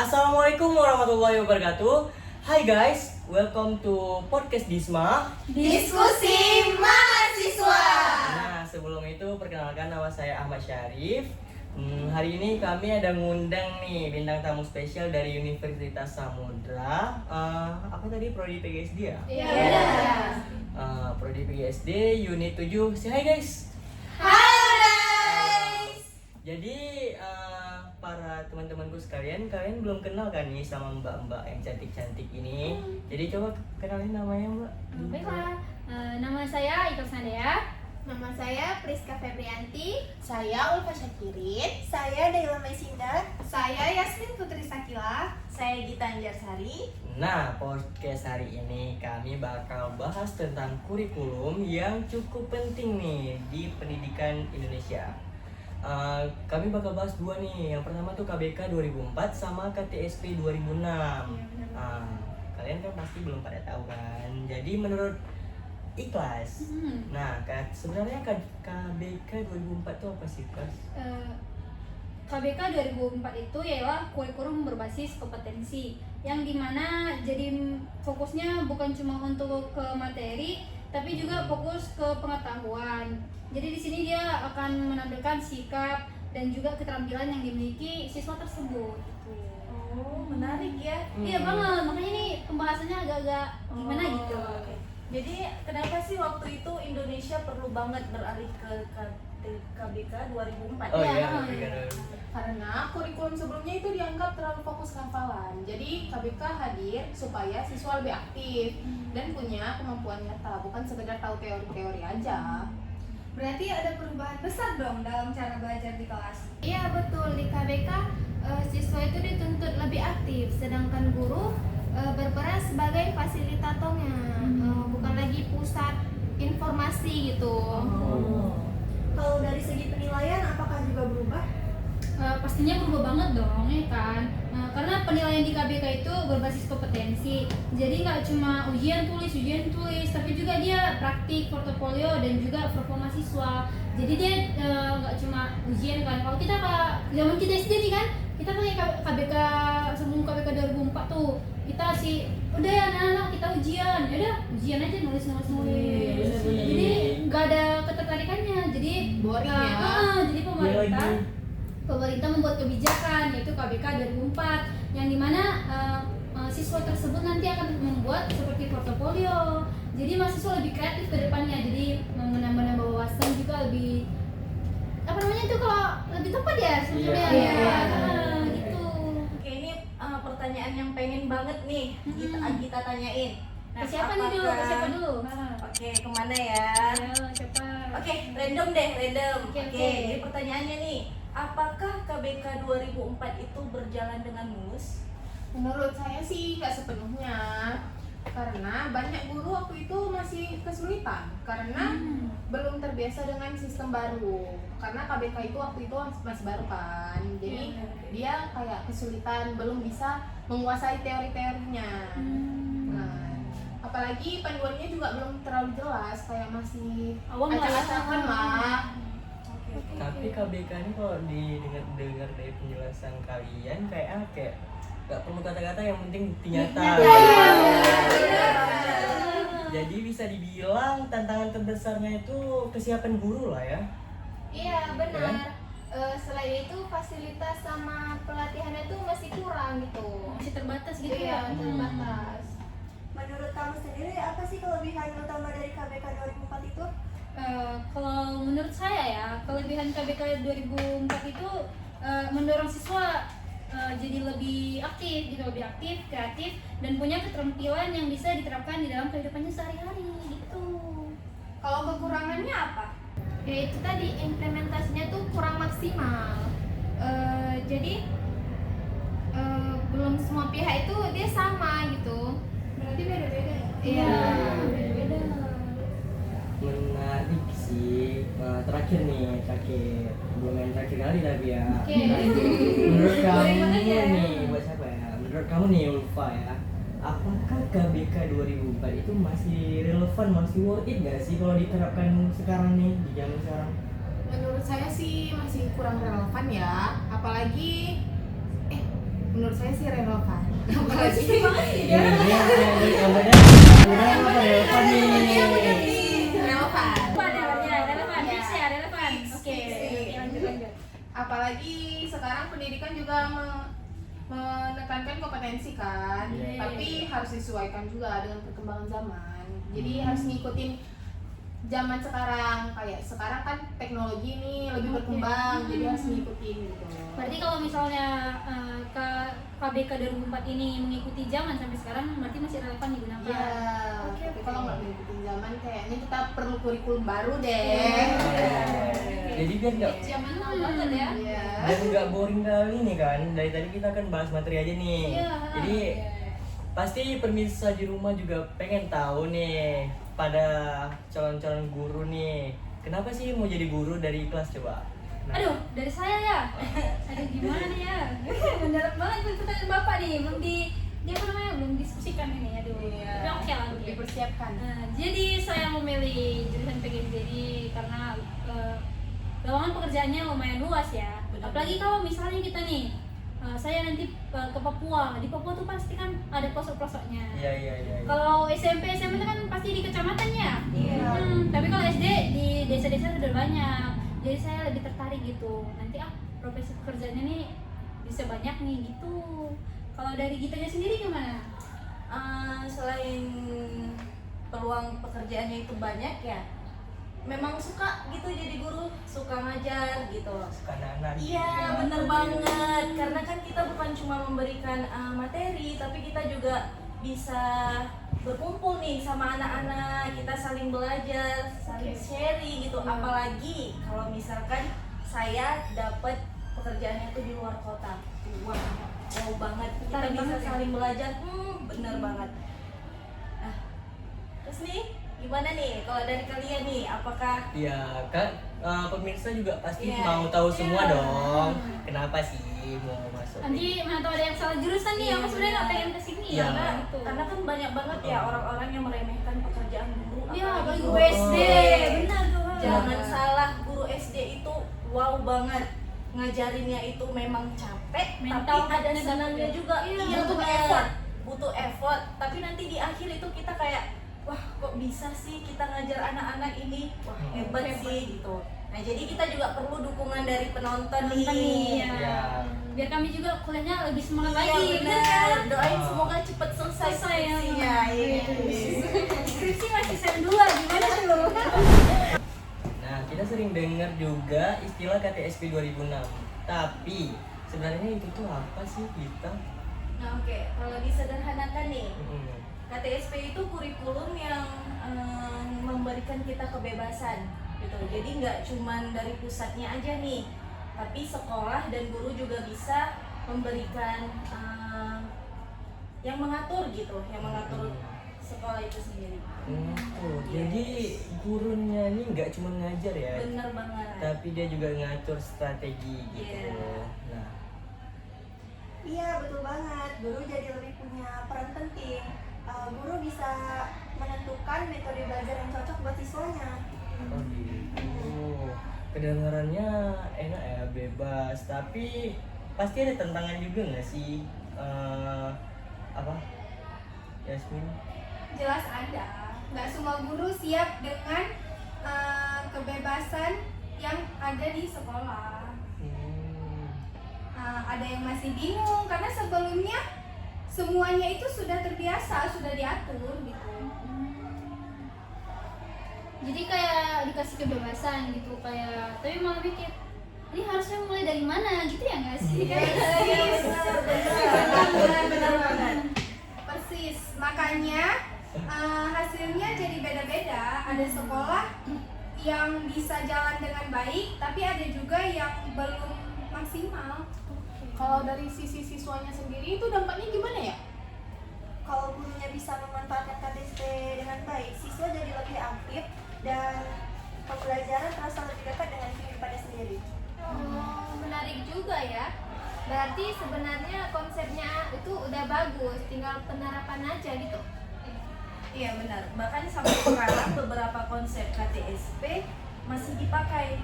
Assalamualaikum warahmatullahi wabarakatuh. Hai guys, welcome to podcast Disma. Diskusi mahasiswa. Nah, sebelum itu perkenalkan, nama saya Ahmad Syarif. Hari ini kami ada ngundang nih bintang tamu spesial dari Universitas Samudra. Apa tadi, Prodi PGSD ya? Iya. Prodi PGSD Unit 7. Say hi guys. Halo guys. Jadi para teman-temanku sekalian, kalian belum kenal kan nih sama mbak-mbak yang cantik-cantik ini. Jadi coba kenalin namanya mbak. Baiklah, nama saya Ika Sandea. Nama saya Priska Febrianti. Saya Ulfa Syakirin. Saya Daila Maisinda. Saya Yasmin Putri Sakila. Saya Gita Anjarsari. Nah, podcast hari ini kami bakal bahas tentang kurikulum yang cukup penting nih di pendidikan Indonesia. Kami bakal bahas dua nih. Yang pertama tuh KBK 2004 sama KTSP 2006. Kalian kan pasti belum pada tahu kan. Jadi menurut Ikhlas, nah sebenarnya KBK 2004 itu apa sih, Ikhlas? KBK 2004 itu ialah kurikulum berbasis kompetensi, yang dimana jadi fokusnya bukan cuma untuk ke materi, tapi juga fokus ke pengetahuan. Jadi di sini dia akan menampilkan sikap dan juga keterampilan yang dimiliki siswa tersebut. Oh, menarik ya. Iya banget, makanya ini pembahasannya agak-agak gimana gitu. Jadi kenapa sih waktu itu Indonesia perlu banget beralih ke KBK 2004? Oh Iya, iya, iya. KBK 2004. Karena kurikulum sebelumnya itu dianggap terlalu fokus ke hafalan. Jadi KBK hadir supaya siswa lebih aktif dan punya kemampuan nyata, bukan sekedar tahu teori-teori aja. Berarti ada perubahan besar dong dalam cara belajar di kelas. Iya betul, di KBK siswa itu dituntut lebih aktif, sedangkan guru berperan sebagai fasilitatornya, bukan lagi pusat informasi gitu. Kalau dari segi penilaian apakah juga berubah? Pastinya berubah banget dong ya kan. Karena penilaian di KBK itu berbasis kompetensi, jadi nggak cuma ujian tulis, tapi juga dia praktik, portofolio, dan juga performa siswa. Jadi dia nggak cuma ujian kan. Kalau kita zaman kita SD nih kan, kita pakai KBK sebelum KBK 2004 tuh, kita sih udah ya anak-anak kita ujian, ya udah ujian aja nulis. Jadi nggak ada ketertarikannya. Jadi Boring ya. jadi pemerintah membuat kebijakan yaitu KBK 2004 yang dimana siswa tersebut nanti akan membuat seperti portofolio. Jadi mahasiswa lebih kreatif ke depannya. Jadi menambah wawasan juga lebih itu kalau lebih tepat ya sebenarnya. Iya. Gitu. Oke, ini pertanyaan yang pengen banget nih kita tanyain. Ke siapa nih dulu? Ke siapa dulu? Oke, kemana ya? Ayo, siapa? Oke, random deh. Oke. Jadi pertanyaannya nih, apakah KBK 2004 itu berjalan dengan mulus? Menurut saya sih nggak sepenuhnya, karena banyak guru waktu itu masih kesulitan karena belum terbiasa dengan sistem baru. Karena KBK itu waktu itu masih baru kan, jadi dia kayak kesulitan, belum bisa menguasai teori-teorinya. Nah, apalagi panduannya juga belum terlalu jelas, kayak masih Awam lah ya. acak-acakan lah. Tapi KBK ini kalau didengar dari penjelasan kalian kayak nggak perlu kata-kata, yang penting bukti nyata. Jadi bisa dibilang tantangan terbesarnya itu kesiapan guru lah ya. Iya benar. Selain itu fasilitas sama pelatihannya tuh masih kurang gitu. Masih terbatas gitu Iya, ya. terbatas. Menurut kamu sendiri apa sih kelebihan utama dari KBK 2004 itu? Kalau menurut saya ya, kelebihan KBK 2004 itu mendorong siswa jadi lebih aktif, kreatif, dan punya keterampilan yang bisa diterapkan di dalam kehidupannya sehari-hari gitu. Kalau kekurangannya apa? Ya itu tadi implementasinya tuh kurang maksimal. Jadi belum semua pihak itu dia sama gitu. Berarti beda-beda ya? Iya. Beda. Menarik sih. Terakhir belum yang terakhir kali tapi ya. Oke. Menurut kamu Bagaimana ya? nih, buat siapa ya? Menurut kamu nih Ulfa ya, apakah KBK 2004 itu masih relevan, masih worth it nggak sih kalau diterapkan sekarang nih, di zaman sekarang? Menurut saya sih masih kurang relevan ya, apalagi menurut saya sih relevan. Apalagi Yang benar apa relevan nih? relevan. Relevan, fix ya, relevan. Oke, lanjut. Apalagi sekarang pendidikan juga menekankan kompetensi kan, Iya. tapi harus disesuaikan juga dengan perkembangan zaman. Jadi harus ngikutin zaman sekarang. Kayak sekarang kan teknologi ini lebih berkembang, jadi harus ngikutin gitu. Berarti kalau misalnya ke KBK 2004 ini mengikuti zaman sampai sekarang, berarti masih relevan digunakan. Iya, tapi kalau nggak ngikutin zaman kayaknya kita perlu kurikulum baru deh. Jadi biar nggak Zaman now banget ya. Iya. biar nggak boring kali nih kan. Dari tadi kita kan bahas materi aja nih. Iya. Jadi pasti pemirsa di rumah juga pengen tahu nih pada calon-calon guru nih. Kenapa sih mau jadi guru dari kelas coba? Nah, Aduh, dari saya ya. Aduh, gimana nih ya? Mendarat banget pertanyaan Bapak nih. Belum diskusikan ini. Aduh. Iya. Tapi oke lah. oke. Dipersiapkan. Nah, jadi saya memilih jurusan PGSD ini karena lowongan pekerjaannya lumayan luas ya. Apalagi kalau misalnya kita nih, saya nanti ke Papua. Di Papua tuh pasti kan ada pelosok-pelosoknya. Iya. Kalau SMP itu kan pasti di kecamatan ya. Iya. Tapi kalau SD di desa-desa sudah banyak. Jadi saya lebih tertarik gitu. Nanti profesi pekerjaannya nih bisa banyak nih gitu. Kalau dari Gitanya sendiri gimana? Selain peluang pekerjaannya itu banyak ya, memang suka gitu jadi guru, suka ngajar gitu. Suka anak-anak. Iya bener banget, karena kan kita bukan cuma memberikan materi, tapi kita juga bisa berkumpul nih sama anak-anak, kita saling belajar, saling sharing gitu. Apalagi kalau misalkan saya dapat pekerjaannya itu di luar kota, wow banget, kita Tertarik bisa banget ya? saling belajar, bener banget. Nah, terus nih gimana nih kalau dari kalian nih, apakah Iya kan, pemirsa juga pasti Iya. mau tahu semua Iya. dong. Kenapa sih mau masuk? Nanti mana tahu ada yang salah jurusan nih, aku sebenarnya nggak pengen kesini Iya. gitu. karena kan banyak banget ya orang-orang yang meremehkan pekerjaan guru. Iya, apalagi apalagi guru guru SD, benar tuh. Jangan salah, guru SD itu wow banget. Ngajarinnya itu memang capek, Mental tapi ada capek senangnya juga. juga. Iya, Butuh benar. effort, butuh effort. Tapi nanti di akhir itu kita kayak, wah kok bisa sih kita ngajar anak-anak ini, wah hebat sih gitu. Nah jadi kita juga perlu dukungan dari penonton nih. Iya. Iya. Biar kami juga kuliahnya lebih semangat Iya lagi, benar. kan? Doain semoga cepet selesai Selesai ya. skripsinya. Iya. Skripsi masih sem 2, gimana tuh? Nah, kita sering dengar juga istilah KTSP 2006. Tapi sebenarnya itu tuh apa sih kita? Nah oke, kalau disederhanakan nih, Mm-mm. KTSP itu kurikulum yang memberikan kita kebebasan gitu. Jadi nggak cuman dari pusatnya aja nih, tapi sekolah dan guru juga bisa memberikan yang mengatur gitu, yang mengatur sekolah itu sendiri. Jadi gurunya ini nggak cuma ngajar ya, Bener banget. tapi dia juga ngatur strategi gitu. Iya. Nah, Iya, betul banget. Guru jadi lebih punya peran penting. Guru bisa menentukan metode belajar yang cocok buat siswanya. oh gitu. Kedengarannya enak ya, bebas. Tapi pasti ada tantangan juga nggak sih? Apa? Yasmin? Jelas ada. Nggak semua guru siap dengan kebebasan yang ada di sekolah. Ada yang masih bingung karena sebelumnya semuanya itu sudah terbiasa, sudah diatur gitu. Jadi kayak dikasih kebebasan gitu, kayak tapi malah pikir ini harusnya mulai dari mana gitu ya nggak sih? Bener banget. Persis. Makanya hasilnya jadi beda-beda. Ada sekolah yang bisa jalan dengan baik, tapi ada juga yang belum maksimal. Kalau dari sisi siswanya sendiri itu dampaknya gimana ya? Kalau gurunya bisa memanfaatkan KTSP dengan baik, siswa jadi lebih aktif dan pembelajaran terasa lebih dekat dengan kehidupannya sendiri. Oh, menarik juga ya. Berarti sebenarnya konsepnya itu udah bagus, tinggal penerapan aja gitu. Iya benar. Bahkan sampai sekarang beberapa konsep KTSP masih dipakai.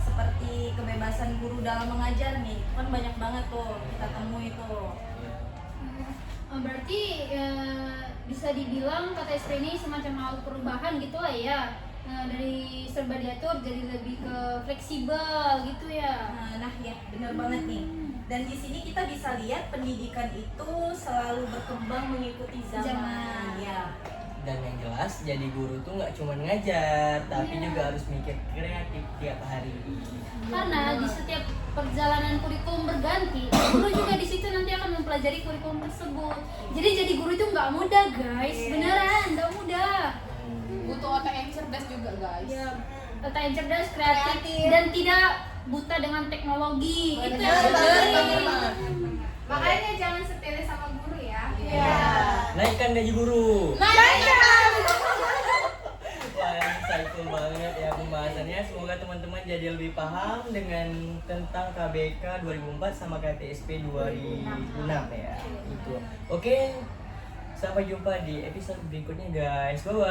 seperti kebebasan guru dalam mengajar nih, itu kan banyak banget tuh kita temui tuh. Berarti bisa dibilang KTSP ini semacam hal perubahan gitu lah ya. Dari serba diatur jadi lebih ke fleksibel gitu ya. Nah ya benar banget nih. Dan di sini kita bisa lihat pendidikan itu selalu berkembang mengikuti zaman. Ya. Dan yang jelas jadi guru tuh nggak cuma ngajar, tapi juga harus mikir kreatif tiap hari. Karena di setiap perjalanan kurikulum berganti, guru juga di situ nanti akan mempelajari kurikulum tersebut. Jadi guru itu nggak mudah guys, beneran nggak mudah. Butuh otak yang cerdas juga guys. Ya, otak yang cerdas, kreatif, dan tidak buta dengan teknologi. Itu yang penting. Makanya jangan sepele sama guru ya. Naikkan gaji guru. Nah, Wah, insightful banget ya pembahasannya. Semoga teman-teman jadi lebih paham dengan tentang KBK 2004 sama KTSP 2006 ya. Itu. Oke. Sampai jumpa di episode berikutnya guys. Bye bye.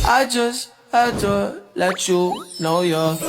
I just had to let you know you're